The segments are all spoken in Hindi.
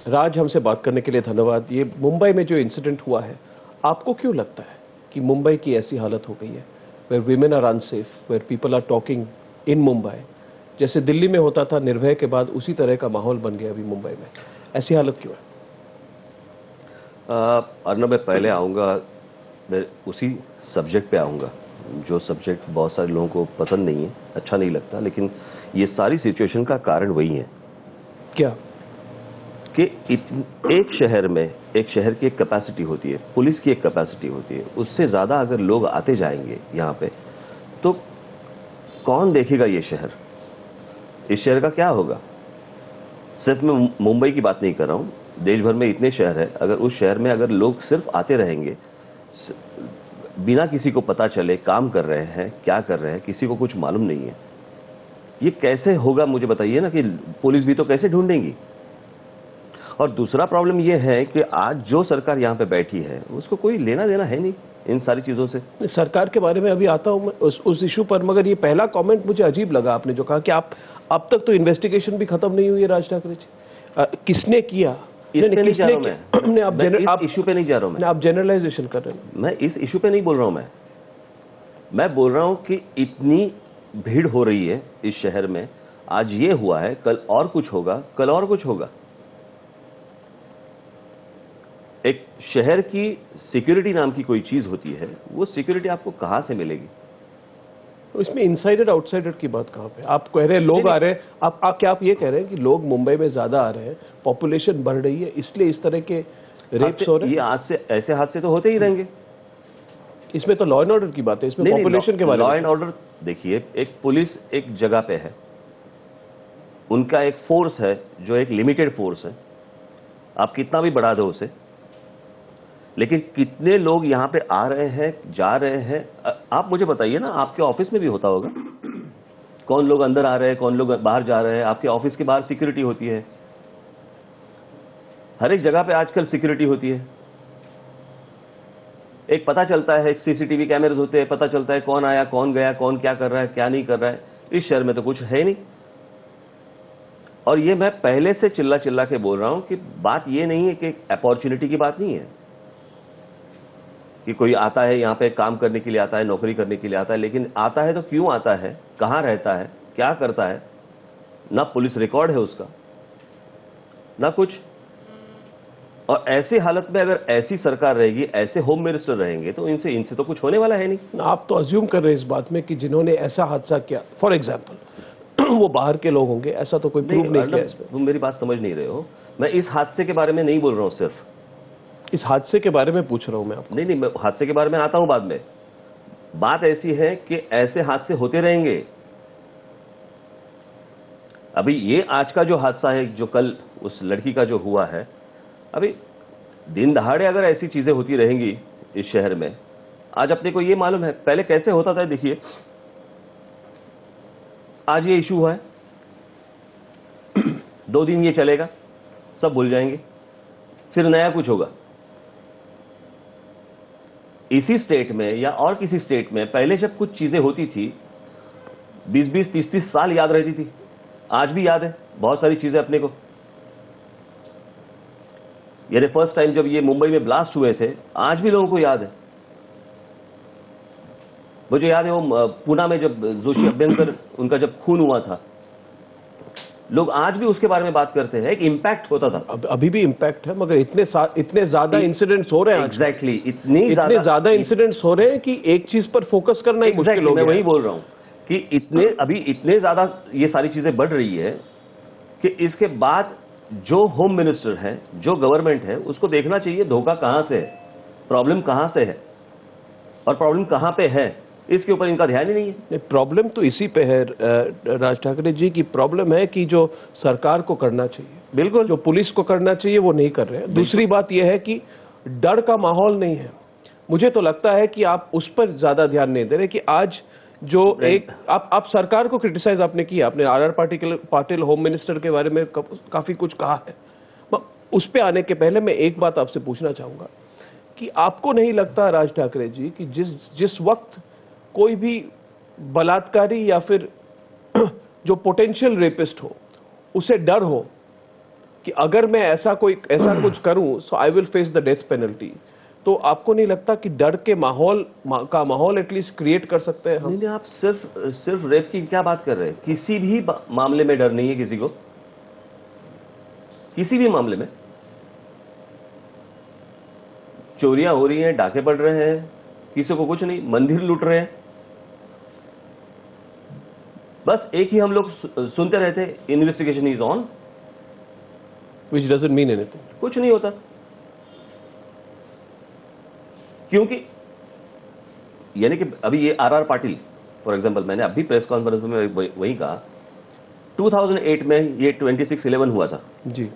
राज, हमसे बात करने के लिए धन्यवाद। ये मुंबई में जो इंसिडेंट हुआ है, आपको क्यों लगता है कि मुंबई की ऐसी हालत हो गई है, where women are unsafe, where people are talking in Mumbai, जैसे दिल्ली में होता था निर्भया के बाद, उसी तरह का माहौल बन गया अभी मुंबई में? ऐसी हालत क्यों है? अर्नब, मैं पहले आऊँगा, मैं उसी सब्जेक्ट पे आऊँगा जो सब्जेक्ट बहुत सारे लोगों को पसंद नहीं है, अच्छा नहीं लगता, लेकिन ये सारी सिचुएशन का कारण वही है। क्या? कि एक शहर में, एक शहर की एक कैपेसिटी होती है, पुलिस की एक कैपेसिटी होती है, उससे ज़्यादा अगर लोग आते जाएंगे यहाँ पे, तो कौन देखेगा ये शहर? इस शहर का क्या होगा? सिर्फ मैं मुंबई की बात नहीं कर रहा हूँ, देश भर में इतने शहर है, अगर उस शहर में अगर लोग सिर्फ आते रहेंगे, बिना किसी को पता चले काम कर रहे हैं, क्या कर रहे हैं, किसी को कुछ मालूम नहीं है, ये कैसे होगा? मुझे बताइए ना, कि पुलिस भी तो कैसे ढूंढेंगी? और दूसरा प्रॉब्लम ये है कि आज जो सरकार यहाँ पे बैठी है, उसको कोई लेना देना है नहीं इन सारी चीजों से। सरकार के बारे में अभी आता हूं मैं उस इशू पर, मगर ये पहला कमेंट मुझे अजीब लगा आपने जो कहा कि आप अब तक तो इन्वेस्टिगेशन भी खत्म नहीं हुई है। राज ठाकरे जी, किसने किया? नहीं जा रहा हूं मैं, आप इशू पे नहीं जा रहा हूं मैं, आप जनरलाइजेशन कर रहे हैं। मैं इस इशू पे नहीं बोल रहा हूं। मैं बोल रहा हूं कि इतनी भीड़ हो रही है इस शहर में, आज ये हुआ है, कल और कुछ होगा, कल और कुछ होगा। एक शहर की सिक्योरिटी नाम की कोई चीज होती है, वो सिक्योरिटी आपको कहां से मिलेगी? इसमें इनसाइडर आउटसाइडर की बात कहां पे? आप कह रहे हैं लोग आ रहे हैं, क्या आप ये कह रहे हैं कि लोग मुंबई में ज्यादा आ रहे हैं, पॉपुलेशन बढ़ रही है, इसलिए इस तरह के रेप्स हो रहे हैं? ये आज से ऐसे हादसे तो होते ही रहेंगे। इसमें तो लॉ एंड ऑर्डर की बात है, इसमें पॉपुलेशन के बारे में। लॉ एंड ऑर्डर देखिए, एक पुलिस एक जगह पे है, उनका एक फोर्स है जो एक लिमिटेड फोर्स है, आप कितना भी बढ़ा दो उसे, लेकिन कितने लोग यहाँ पे आ रहे हैं, जा रहे हैं, आप मुझे बताइए ना। आपके ऑफिस में भी होता होगा, कौन लोग अंदर आ रहे हैं, कौन लोग बाहर जा रहे हैं। आपके ऑफिस के बाहर सिक्योरिटी होती है, हर एक जगह पे आजकल सिक्योरिटी होती है। एक पता चलता है, एक सीसीटीवी कैमरे होते हैं, पता चलता है कौन आया, कौन गया, कौन क्या कर रहा है, क्या नहीं कर रहा है। इस शहर में तो कुछ है नहीं। और ये मैं पहले से चिल्ला चिल्ला के बोल रहा हूं कि बात ये नहीं है कि अपॉर्चुनिटी की बात नहीं है कि कोई आता है यहाँ पे काम करने के लिए आता है, नौकरी करने के लिए आता है, लेकिन आता है तो क्यों आता है, कहां रहता है, क्या करता है? ना पुलिस रिकॉर्ड है उसका, ना कुछ। और ऐसी हालत में अगर ऐसी सरकार रहेगी, ऐसे होम मिनिस्टर रहेंगे, तो इनसे तो कुछ होने वाला है नहीं। आप तो अज्यूम कर रहे हैं इस बात में कि जिन्होंने ऐसा हादसा किया, फॉर एग्जाम्पल वो बाहर के लोग होंगे, ऐसा तो कोई प्रूव नहीं किया इसमें। तुम मेरी बात समझ नहीं रहे हो। मैं इस हादसे के बारे में नहीं बोल रहा हूं, सिर्फ इस हादसे के बारे में पूछ रहा हूं मैं आपको। नहीं, मैं हादसे के बारे में आता हूं बाद में। बात ऐसी है कि ऐसे हादसे होते रहेंगे। अभी ये आज का जो हादसा है, जो कल उस लड़की का जो हुआ है, अभी दिन दहाड़े अगर ऐसी चीजें होती रहेंगी इस शहर में, आज अपने को ये मालूम है पहले कैसे होता था। देखिए, आज ये इशू हुआ है, 2 दिन ये चलेगा, सब भूल जाएंगे, फिर नया कुछ होगा। इसी स्टेट में या और किसी स्टेट में पहले जब कुछ चीजें होती थी, 20-20, 30-30 साल याद रहती थी। आज भी याद है बहुत सारी चीजें अपने को। यानी फर्स्ट टाइम जब ये मुंबई में ब्लास्ट हुए थे, आज भी लोगों को याद है। मुझे याद है वो पूना में जब जोशी अभ्यंकर उनका जब खून हुआ था, लोग आज भी उसके बारे में बात करते हैं। एक इम्पैक्ट होता था। अभी भी इम्पैक्ट है, मगर इतने ज्यादा इंसिडेंट्स हो रहे हैं। एग्जैक्टली, इतने ज्यादा इंसिडेंट्स हो रहे हैं कि एक चीज पर फोकस करना ही मुश्किल हो गया। मैं वही बोल रहा हूं कि अभी इतने ज्यादा ये सारी चीजें बढ़ रही है कि इसके बाद जो होम मिनिस्टर है, जो गवर्नमेंट है, उसको देखना चाहिए धोखा कहां से है, प्रॉब्लम कहां से है और प्रॉब्लम कहां पे है। इसके ऊपर इनका ध्यान ही नहीं है। प्रॉब्लम तो इसी पे है राज ठाकरे जी की। प्रॉब्लम है कि जो सरकार को करना चाहिए, बिल्कुल, जो पुलिस को करना चाहिए, वो नहीं कर रहे हैं। दूसरी बात यह है कि डर का माहौल नहीं है। मुझे तो लगता है कि आप उस पर ज्यादा ध्यान नहीं दे रहे कि आज जो एक आप सरकार को क्रिटिसाइज आपने किया, आपने आर पाटिल होम मिनिस्टर के बारे में काफी कुछ कहा है। उस पे आने के पहले मैं एक बात आपसे पूछना चाहूंगा कि आपको नहीं लगता राज ठाकरे जी कि जिस वक्त कोई भी बलात्कारी या फिर जो पोटेंशियल रेपिस्ट हो, उसे डर हो कि अगर मैं ऐसा कुछ करूं so I will face the death penalty, तो आपको नहीं लगता कि डर के माहौल एटलीस्ट क्रिएट कर सकते हैं हम? नहीं, आप सिर्फ रेप की क्या बात कर रहे हैं? किसी भी मामले में डर नहीं है किसी को, किसी भी मामले में। चोरियां हो रही हैं, डाके पड़ रहे हैं, किसी को कुछ नहीं, मंदिर लूट रहे हैं। बस एक ही हम लोग सुनते रहते, investigation is on, which doesn't mean anything. कुछ नहीं होता। क्योंकि यानी कि अभी ये आर पाटिल फॉर एग्जांपल, मैंने अभी प्रेस कॉन्फ्रेंस में वही कहा, 2008 में ये 26/11 हुआ था जी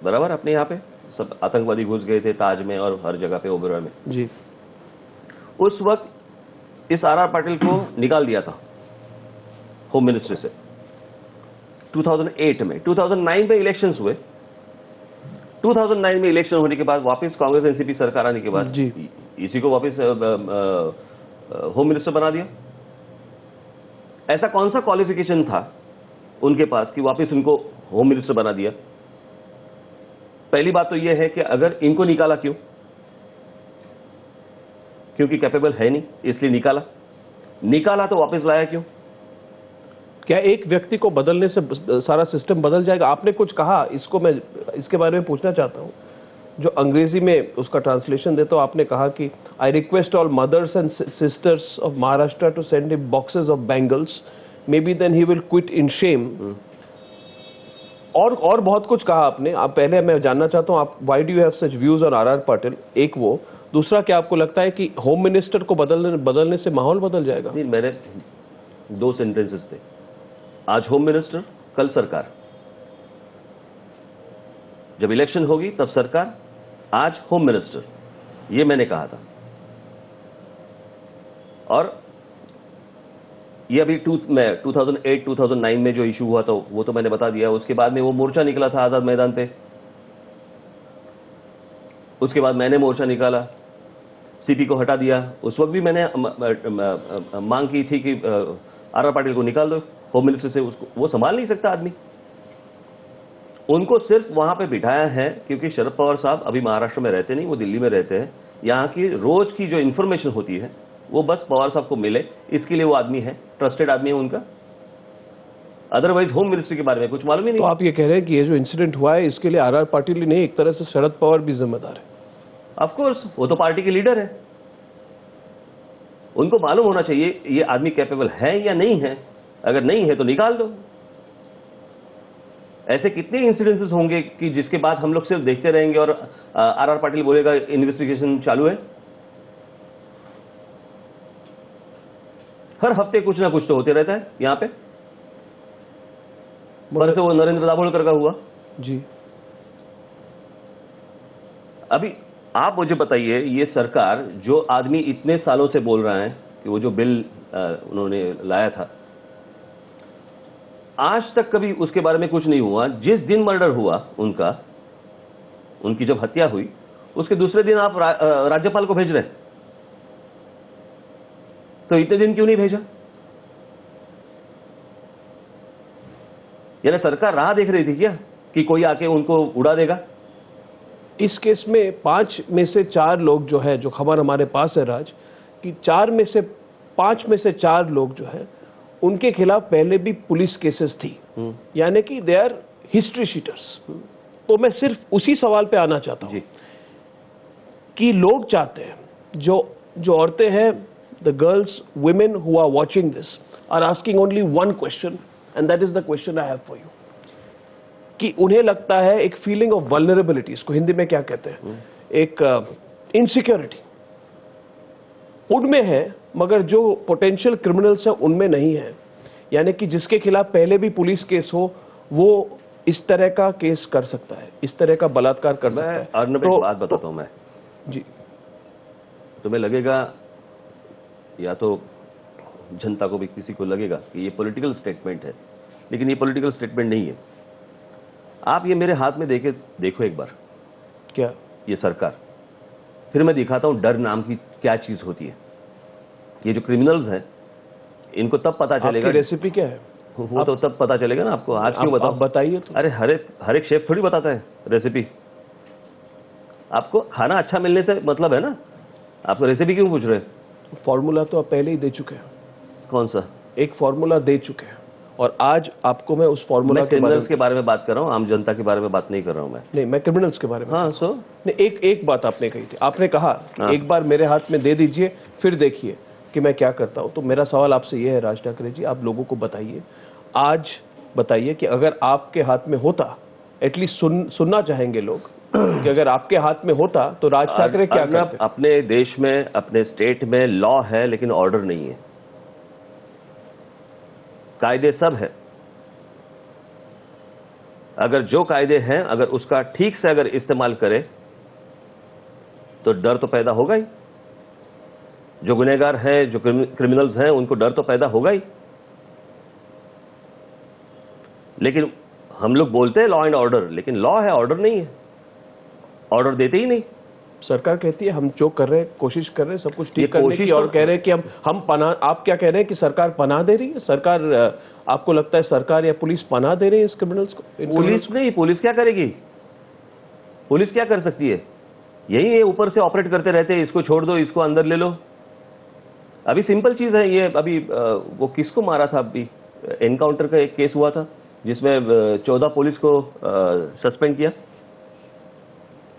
बराबर, अपने यहाँ पे सब आतंकवादी घुस गए थे ताज में और हर जगह पे, ओबेरॉय में। जी। उस वक्त इस आर पाटिल को निकाल दिया था होम मिनिस्ट्री से 2008 में। 2009 में इलेक्शंस हुए, 2009 में इलेक्शन होने के बाद वापस कांग्रेस एनसीपी सरकार आने के बाद जी। इसी को वापस होम मिनिस्टर बना दिया। ऐसा कौन सा क्वालिफिकेशन था उनके पास कि वापस उनको होम मिनिस्टर बना दिया? पहली बात तो यह है कि अगर इनको निकाला क्यों? क्योंकि कैपेबल है नहीं, इसलिए निकाला तो वापस लाया क्यों? क्या एक व्यक्ति को बदलने से सारा सिस्टम बदल जाएगा? आपने कुछ कहा, इसको मैं इसके बारे में पूछना चाहता हूं, जो अंग्रेजी में उसका ट्रांसलेशन दे, तो आपने कहा कि I request all mothers and sisters of Maharashtra to send him boxes of bangles, may be then he will quit in shame. और बहुत कुछ कहा आपने। आप पहले मैं जानना चाहता हूं, आप why do you have such views on R Patil? एक वो, दूसरा, क्या आपको लगता है कि होम मिनिस्टर को बदलने से माहौल बदल जाएगा? नहीं, मेरे 2 सेंटेंसेस थे, आज होम मिनिस्टर, कल सरकार। जब इलेक्शन होगी तब सरकार, आज होम मिनिस्टर, ये मैंने कहा था। और ये अभी 2008-2009 में जो इशू हुआ था वो तो मैंने बता दिया। उसके बाद में वो मोर्चा निकला था आजाद मैदान पे, उसके बाद मैंने मोर्चा निकाला, सीपी को हटा दिया। उस वक्त भी मैंने मांग की थी कि आर पाटिल को निकाल दो होम मिनिस्टर से, उसको वो संभाल नहीं सकता आदमी। उनको सिर्फ वहां पे बिठाया है क्योंकि शरद पवार साहब अभी महाराष्ट्र में रहते नहीं, वो दिल्ली में रहते हैं। यहाँ की रोज की जो इंफॉर्मेशन होती है वो बस पवार साहब को मिले, इसके लिए वो आदमी है, ट्रस्टेड आदमी है उनका। अदरवाइज होम मिनिस्ट्री के बारे में कुछ मालूम ही नहीं। तो आप ये कह रहे हैं कि ये जो इंसिडेंट हुआ है इसके लिए आर पाटिल ही नहीं, एक तरह से शरद पवार भी जिम्मेदार है? ऑफ कोर्स, वो तो पार्टी के लीडर है, उनको मालूम होना चाहिए ये आदमी कैपेबल है या नहीं है। अगर नहीं है तो निकाल दो। ऐसे कितने इंसिडेंसेस होंगे कि जिसके बाद हम लोग सिर्फ देखते रहेंगे और आर पाटिल बोलेगा इन्वेस्टिगेशन चालू है। हर हफ्ते कुछ ना कुछ तो होते रहता है यहां पे। पर से वो नरेंद्र दाभोलकर का हुआ जी। अभी आप मुझे बताइए, ये सरकार जो आदमी इतने सालों से बोल रहा है कि वो जो बिल उन्होंने लाया था, आज तक कभी उसके बारे में कुछ नहीं हुआ। जिस दिन मर्डर हुआ उनकी जब हत्या हुई, उसके दूसरे दिन आप राज्यपाल को भेज रहे हैं, तो इतने दिन क्यों नहीं भेजा? यानी सरकार राह देख रही थी क्या कि कोई आके उनको उड़ा देगा? इस केस में 5 में से 4 लोग जो है, जो खबर हमारे पास है राज, कि 5 में से 4 लोग जो है उनके खिलाफ पहले भी पुलिस केसेस थी, यानी कि दे आर हिस्ट्री शीटर्स। तो मैं सिर्फ उसी सवाल पे आना चाहता हूं कि लोग चाहते हैं, जो औरतें हैं, the girls, women who are watching this are asking only one question, and that is the question I have for you, कि उन्हें लगता है एक फीलिंग ऑफ वल्नरेबिलिटी, इसको हिंदी में क्या कहते हैं, एक इनसिक्योरिटी उनमें है, मगर जो पोटेंशियल क्रिमिनल्स है उनमें नहीं है। यानी कि जिसके खिलाफ पहले भी पुलिस केस हो वो इस तरह का केस कर सकता है, इस तरह का बलात्कार कर सकता है। अर्नब, एक बात बताता हूं मैं जी। तुम्हें लगेगा, या तो जनता को भी किसी को लगेगा कि ये पॉलिटिकल स्टेटमेंट है, लेकिन ये पॉलिटिकल स्टेटमेंट नहीं है। आप ये मेरे हाथ में देखो एक बार, क्या ये सरकार, फिर मैं दिखाता हूं डर नाम की क्या चीज होती है। ये जो क्रिमिनल्स हैं इनको तब पता चलेगा। आपकी रेसिपी क्या है? वो तो तब पता चलेगा ना आपको। आज क्यों बताओ? आप बताइए तो। अरे हर एक शेफ थोड़ी बताता है रेसिपी। आपको खाना अच्छा मिलने से मतलब है ना, आपको रेसिपी क्यों पूछ रहे हैं? फॉर्मूला तो आप पहले ही दे चुके हैं। कौन सा? एक फॉर्मूला दे चुके हैं और आज आपको मैं उस फॉर्मूला के बारे में, के बारे में बात कर रहा हूँ, आम जनता के बारे में बात नहीं कर रहा हूँ मैं। नहीं, मैं क्रिमिनल्स के बारे में। हाँ, सो नहीं, एक बात आपने कही थी, आपने कहा एक बार मेरे हाथ में दे दीजिए फिर देखिए कि मैं क्या करता हूं। तो मेरा सवाल आपसे यह है राज ठाकरे जी, आप लोगों को बताइए, आज बताइए कि अगर आपके हाथ में होता, एटलीस्ट सुनना चाहेंगे लोग कि अगर आपके हाथ में होता तो राज ठाकरे क्या करते? अपने देश में, अपने स्टेट में लॉ है लेकिन ऑर्डर नहीं है। कायदे सब है, अगर जो कायदे हैं अगर उसका ठीक से अगर इस्तेमाल करे तो डर तो पैदा होगा ही। जो गुनहगार हैं, जो क्रिमिनल्स हैं, उनको डर तो पैदा होगा ही। लेकिन हम लोग बोलते हैं लॉ एंड ऑर्डर, लेकिन लॉ है, ऑर्डर नहीं है। ऑर्डर देते ही नहीं। सरकार कहती है हम जो कर रहे हैं, कोशिश कर रहे हैं सब कुछ ठीक करने की, और कह रहे हैं कि हम पनाह, आप क्या कह रहे हैं कि सरकार पनाह दे रही है? सरकार, आपको लगता है सरकार या पुलिस पनाह दे रही है इस क्रिमिनल्स को? पुलिस नहीं, पुलिस क्या करेगी? पुलिस क्या कर सकती है? यही ये ऊपर से ऑपरेट करते रहते हैं, इसको छोड़ दो, इसको अंदर ले लो। अभी सिंपल चीज है ये, अभी वो किसको मारा था, अभी एनकाउंटर का एक केस हुआ था जिसमें 14 पुलिस को सस्पेंड किया।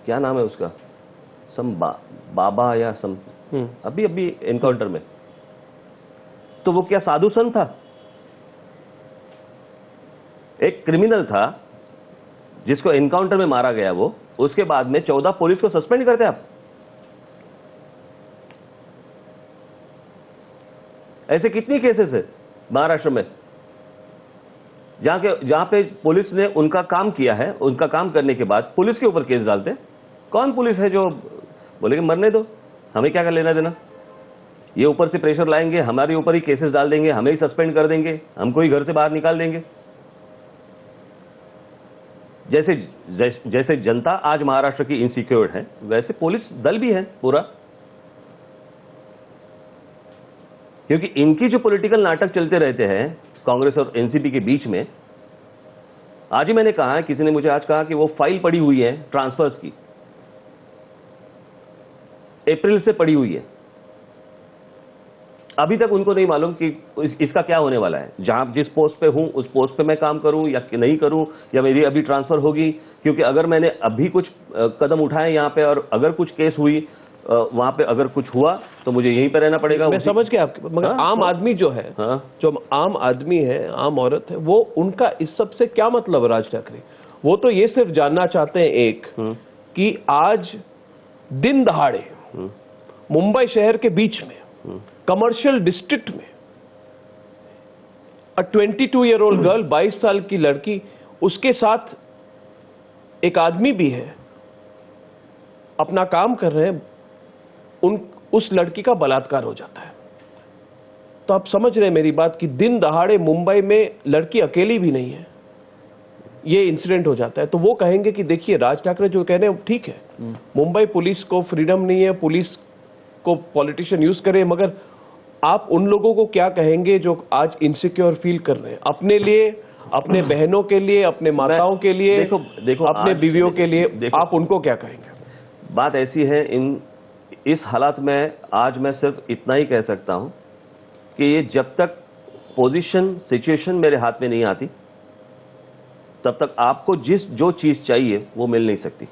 क्या नाम है उसका? बाबा या सम, अभी एनकाउंटर में। तो वो क्या साधु संत था? एक क्रिमिनल था जिसको एनकाउंटर में मारा गया, वो उसके बाद में 14 पुलिस को सस्पेंड करते आप? ऐसे कितनी केसेस है महाराष्ट्र में जहां पे पुलिस ने उनका काम किया है, उनका काम करने के बाद पुलिस के ऊपर केस डालते हैं। कौन पुलिस है जो बोलेगे मरने दो, हमें क्या कर लेना देना? ये ऊपर से प्रेशर लाएंगे, हमारे ऊपर ही केसेस डाल देंगे, हमें ही सस्पेंड कर देंगे, हमको ही घर से बाहर निकाल देंगे। जैसे जनता आज महाराष्ट्र की इनसिक्योर्ड है, वैसे पुलिस दल भी है पूरा। क्योंकि इनकी जो पॉलिटिकल नाटक चलते रहते हैं कांग्रेस और एनसीपी के बीच में, आज ही मैंने कहा, किसी ने मुझे आज कहा कि वो फाइल पड़ी हुई है ट्रांसफर्स की, अप्रैल से पड़ी हुई है, अभी तक उनको नहीं मालूम कि इसका क्या होने वाला है। जहां जिस पोस्ट पे हूं उस पोस्ट पे मैं काम करूं या नहीं करूं, या मेरी अभी ट्रांसफर होगी। क्योंकि अगर मैंने अभी कुछ कदम उठाए यहां पे और अगर कुछ केस हुई वहां पे, अगर कुछ हुआ तो मुझे यहीं पे रहना पड़ेगा। मैं समझ गया आपकी, मगर आम आदमी जो है, जो आम आदमी है, आम औरत है, वो उनका इस सब से क्या मतलब? राज ठाकरे वो तो ये सिर्फ जानना चाहते हैं एक कि आज दिन दहाड़े मुंबई शहर के बीच में कमर्शियल डिस्ट्रिक्ट में 22 ईयर ओल्ड गर्ल, 22 साल की लड़की, उसके साथ एक आदमी भी है, अपना काम कर रहे हैं, उस लड़की का बलात्कार हो जाता है। तो आप समझ रहे हैं मेरी बात कि दिन दहाड़े मुंबई में लड़की अकेली भी नहीं है, ये इंसिडेंट हो जाता है। तो वो कहेंगे कि देखिए राज ठाकरे जो कह रहे हैं ठीक है, मुंबई पुलिस को फ्रीडम नहीं है, पुलिस को पॉलिटिशियन यूज करे, मगर आप उन लोगों को क्या कहेंगे जो आज इनसिक्योर फील कर रहे हैं अपने लिए, अपने बहनों के लिए, अपने माताओं के लिए, देखो अपने बीवियों के लिए, आप उनको क्या कहेंगे? बात ऐसी है, इस हालात में आज मैं सिर्फ इतना ही कह सकता हूं कि ये जब तक पोजीशन, सिचुएशन मेरे हाथ में नहीं आती, तब तक आपको जो चीज चाहिए वो मिल नहीं सकती।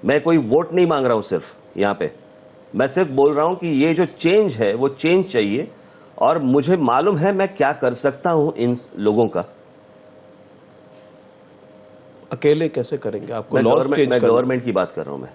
मैं कोई वोट नहीं मांग रहा हूं सिर्फ यहां पे, मैं सिर्फ बोल रहा हूं कि ये जो चेंज है वो चेंज चाहिए, और मुझे मालूम है मैं क्या कर सकता हूं इन लोगों का। अकेले कैसे करेंगे? आपको मैं गवर्नमेंट की बात कर रहा हूं मैं।